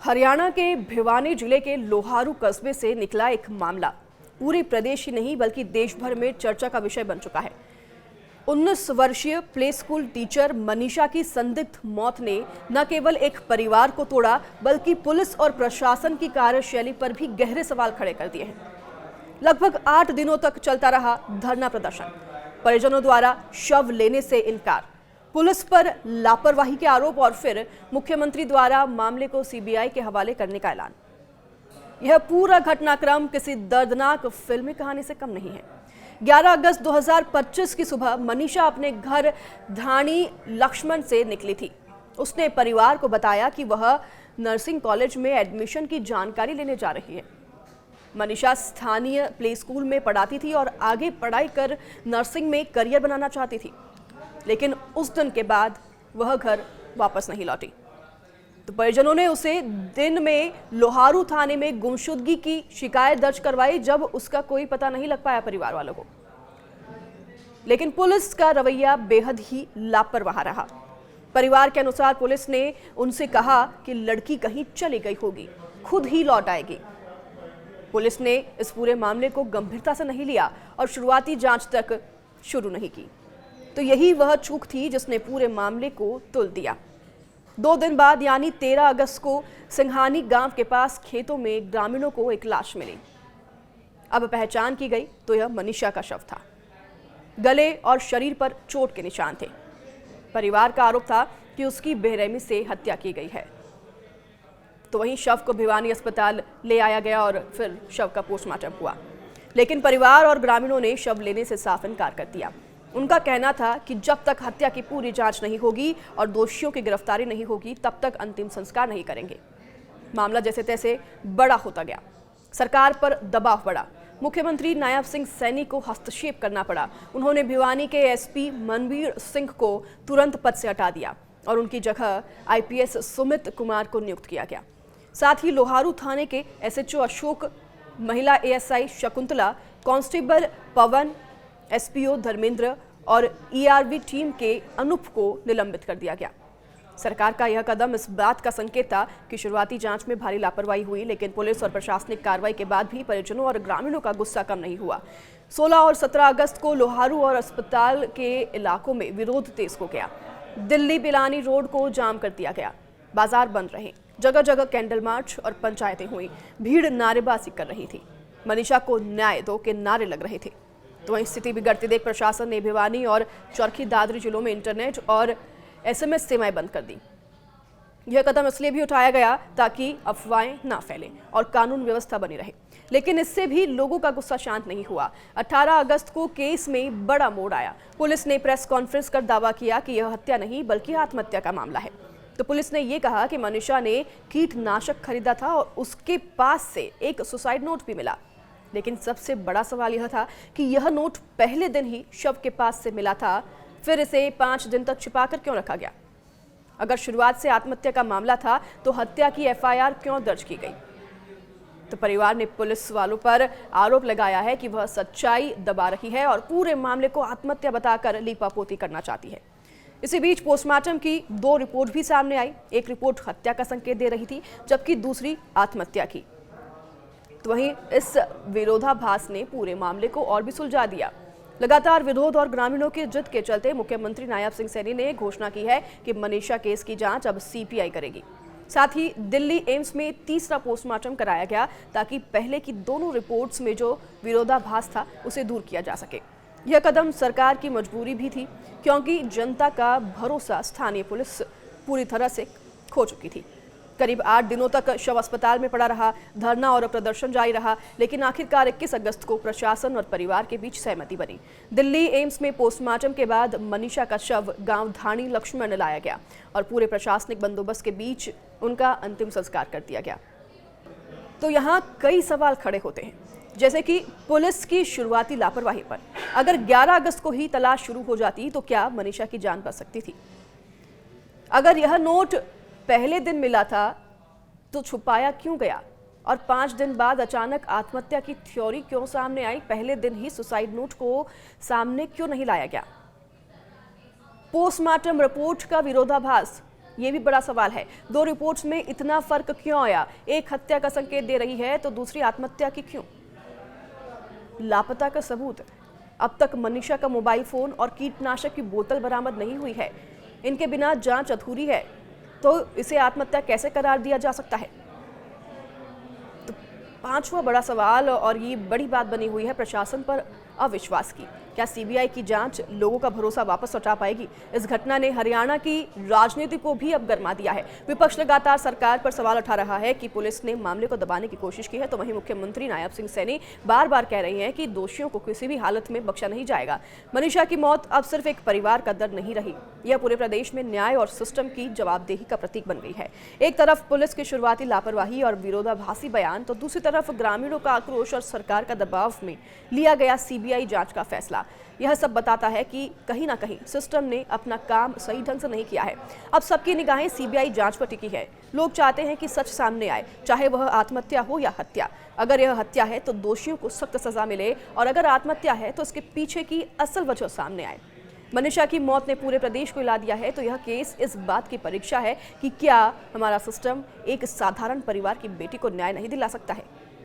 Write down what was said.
हरियाणा के भिवानी जिले के लोहारू कस्बे से निकला एक मामला पूरे प्रदेश ही नहीं बल्कि देश भर में चर्चा का विषय बन चुका है। 19 वर्षीय प्ले स्कूल टीचर मनीषा की संदिग्ध मौत ने न केवल एक परिवार को तोड़ा बल्कि पुलिस और प्रशासन की कार्यशैली पर भी गहरे सवाल खड़े कर दिए हैं। लगभग 8 दिनों तक चलता रहा धरना प्रदर्शन, परिजनों द्वारा शव लेने से इनकार, पुलिस पर लापरवाही के आरोप और फिर मुख्यमंत्री द्वारा मामले को सीबीआई के हवाले करने का ऐलान। यह पूरा घटनाक्रम किसी दर्दनाक फिल्मी कहानी से कम नहीं है। 11 अगस्त 2025 की सुबह मनीषा अपने घर धाणी लक्ष्मण से निकली थी। उसने परिवार को बताया कि वह नर्सिंग कॉलेज में एडमिशन की जानकारी लेने जा रही है। मनीषा स्थानीय प्ले स्कूल में पढ़ाती थी और आगे पढ़ाई कर नर्सिंग में करियर बनाना चाहती थी, लेकिन उस दिन के बाद वह घर वापस नहीं लौटी। तो परिजनों ने उसे दिन में लोहारू थाने में गुमशुदगी की शिकायत दर्ज करवाई, जब उसका कोई पता नहीं लग पाया परिवार वालों को। लेकिन पुलिस का रवैया बेहद ही लापरवाह रहा। परिवार के अनुसार पुलिस ने उनसे कहा कि लड़की कहीं चली गई होगी, खुद ही लौट आएगी। पुलिस ने इस पूरे मामले को गंभीरता से नहीं लिया और शुरुआती जांच तक शुरू नहीं की। तो यही वह चूक थी जिसने पूरे मामले को तुल दिया। 2 दिन बाद यानी 13 अगस्त को सिंघानी गांव के पास खेतों में ग्रामीणों को एक लाश मिली। अब पहचान की गई तो यह मनीषा का शव था। गले और शरीर पर चोट के निशान थे। परिवार का आरोप था कि उसकी बेरहमी से हत्या की गई है। तो वहीं शव को भिवानी अस्पताल ले आया गया और फिर शव का पोस्टमार्टम हुआ, लेकिन परिवार और ग्रामीणों ने शव लेने से साफ इनकार कर दिया। उनका कहना था कि जब तक हत्या की पूरी जांच नहीं होगी और दोषियों की गिरफ्तारी नहीं होगी तब तक अंतिम संस्कार नहीं करेंगे। मामला जैसे तैसे बड़ा होता गया। सरकार पर दबाव बढ़ा। मुख्यमंत्री नायब सिंह सैनी को हस्तक्षेप करना पड़ा। उन्होंने भिवानी के एसपी मनवीर सिंह को तुरंत पद से हटा दिया और उनकी जगह आईपीएस सुमित कुमार को नियुक्त किया गया। साथ ही लोहारू थाने के एसएचओ अशोक, महिला एएसआई शकुंतला, कांस्टेबल पवन, एसपीओ धर्मेंद्र और ईआरवी टीम के अनूप को निलंबित कर दिया गया। सरकार का यह कदम इस बात का संकेत था कि शुरुआती जांच में भारी लापरवाही हुई, लेकिन पुलिस और प्रशासनिक कार्रवाई के बाद भी परिजनों और ग्रामीणों का गुस्सा कम नहीं हुआ। 16 और 17 अगस्त को लोहारू और अस्पताल के इलाकों में विरोध तेज हो गया। दिल्ली पिलानी रोड को जाम कर दिया गया, बाजार बंद रहे, जगह जगह कैंडल मार्च और पंचायतें हुई। भीड़ नारेबाजी कर रही थी। मनीषा को न्याय दो के नारे लग रहे थे। तो वहीं स्थिति बिगड़ती देख प्रशासन ने भिवानी और चरखी दादरी जिलों में इंटरनेट और एसएमएस सेवाएं बंद कर दी। यह कदम इसलिए भी उठाया गया ताकि अफवाहें ना फैलें और कानून व्यवस्था बनी रहे, लेकिन इससे भी लोगों का गुस्सा शांत नहीं हुआ। 18 अगस्त को केस में बड़ा मोड़ आया। पुलिस ने प्रेस कॉन्फ्रेंस कर दावा किया कि यह हत्या नहीं बल्कि आत्महत्या का मामला है। तो पुलिस ने यह कहा कि मनीषा ने कीटनाशक खरीदा था और उसके पास से एक सुसाइड नोट भी मिला। लेकिन सबसे बड़ा सवाल यह था कि यह नोट पहले दिन ही शव के पास से मिला था, फिर इसे 5 दिन तक छिपाकर क्यों रखा गया? अगर शुरुआत से आत्महत्या का मामला था तो हत्या की एफआईआर क्यों दर्ज की गई? तो परिवार ने पुलिस वालों पर आरोप लगाया है कि वह सच्चाई दबा रही है और पूरे मामले को आत्महत्या बताकर लीपापोती करना चाहती है। इसी बीच पोस्टमार्टम की 2 रिपोर्ट भी सामने आई। एक रिपोर्ट हत्या का संकेत दे रही थी, जबकि दूसरी आत्महत्या की। तो वहीं इस विरोधाभास ने पूरे मामले को और भी सुलझा दिया। लगातार विरोध और ग्रामीणों की जिद के चलते मुख्यमंत्री नायब सिंह सैनी ने घोषणा की है कि मनीषा केस की जांच अब सीबीआई करेगी। साथ ही दिल्ली एम्स में तीसरा पोस्टमार्टम कराया गया ताकि पहले की दोनों रिपोर्ट्स में जो विरोधाभास था उसे दूर किया जा सके। यह कदम सरकार की मजबूरी भी थी, क्योंकि जनता का भरोसा स्थानीय पुलिस पूरी तरह से खो चुकी थी। करीब 8 दिनों तक शव अस्पताल में पड़ा रहा, धरना और प्रदर्शन जारी रहा, लेकिन आखिरकार 21 अगस्त को प्रशासन और परिवार के बीच सहमति बनी। दिल्ली एम्स में पोस्टमार्टम के बाद मनीषा का शव गांव धाणी लक्ष्मण लाया गया और पूरे प्रशासनिक बंदोबस्त के बीच उनका अंतिम संस्कार कर दिया गया। तो यहाँ कई सवाल खड़े होते हैं, जैसे कि पुलिस की शुरुआती लापरवाही पर। अगर 11 अगस्त को ही तलाश शुरू हो जाती तो क्या मनीषा की जान बच सकती थी? अगर यह नोट पहले दिन मिला था तो छुपाया क्यों गया? और 5 दिन बाद अचानक आत्महत्या की थ्योरी क्यों सामने आई? पहले दिन ही सुसाइड नोट को सामने क्यों नहीं लाया गया? पोस्टमार्टम रिपोर्ट का विरोधाभास, ये भी बड़ा सवाल है। दो रिपोर्ट्स में इतना फर्क क्यों आया? एक हत्या का संकेत दे रही है तो दूसरी आत्महत्या की क्यों? लापता का सबूत। अब तक मनीषा का मोबाइल फोन और कीटनाशक की बोतल बरामद नहीं हुई है। इनके बिना जांच अधूरी है, तो इसे आत्महत्या कैसे करार दिया जा सकता है? तो पांचवा बड़ा सवाल और ये बड़ी बात बनी हुई है प्रशासन पर अविश्वास की। क्या सीबीआई की जांच लोगों का भरोसा वापस लौटा पाएगी? इस घटना ने हरियाणा की राजनीति को भी अब गरमा दिया है। विपक्ष लगातार सरकार पर सवाल उठा रहा है कि पुलिस ने मामले को दबाने की कोशिश की है, तो वहीं मुख्यमंत्री नायब सिंह सैनी बार बार कह रही हैं कि दोषियों को किसी भी हालत में बख्शा नहीं जाएगा। मनीषा की मौत अब सिर्फ एक परिवार का दर्द नहीं रही, यह पूरे प्रदेश में न्याय और सिस्टम की जवाबदेही का प्रतीक बन गई है। एक तरफ पुलिस की शुरुआती लापरवाही और विरोधाभासी बयान, तो दूसरी तरफ ग्रामीणों का आक्रोश और सरकार का दबाव में लिया गया सीबीआई जांच का फैसला। यह सब बताता है कि कहीं ना कहीं सिस्टम ने अपना काम सही ढंग से नहीं किया है। अब सबकी निगाहें सीबीआई जांच पर टिकी है। लोग चाहते हैं कि सच सामने आए, चाहे वह आत्महत्या हो या हत्या। अगर यह हत्या है तो दोषियों को सख्त सजा मिले, और अगर आत्महत्या है तो इसके पीछे की असल वजह सामने आए। मनीषा की मौत ने पूरे प्रदेश को हिला दिया है, तो यह केस इस बात की परीक्षा है कि क्या हमारा सिस्टम एक साधारण परिवार की बेटी को न्याय नहीं दिला सकता है।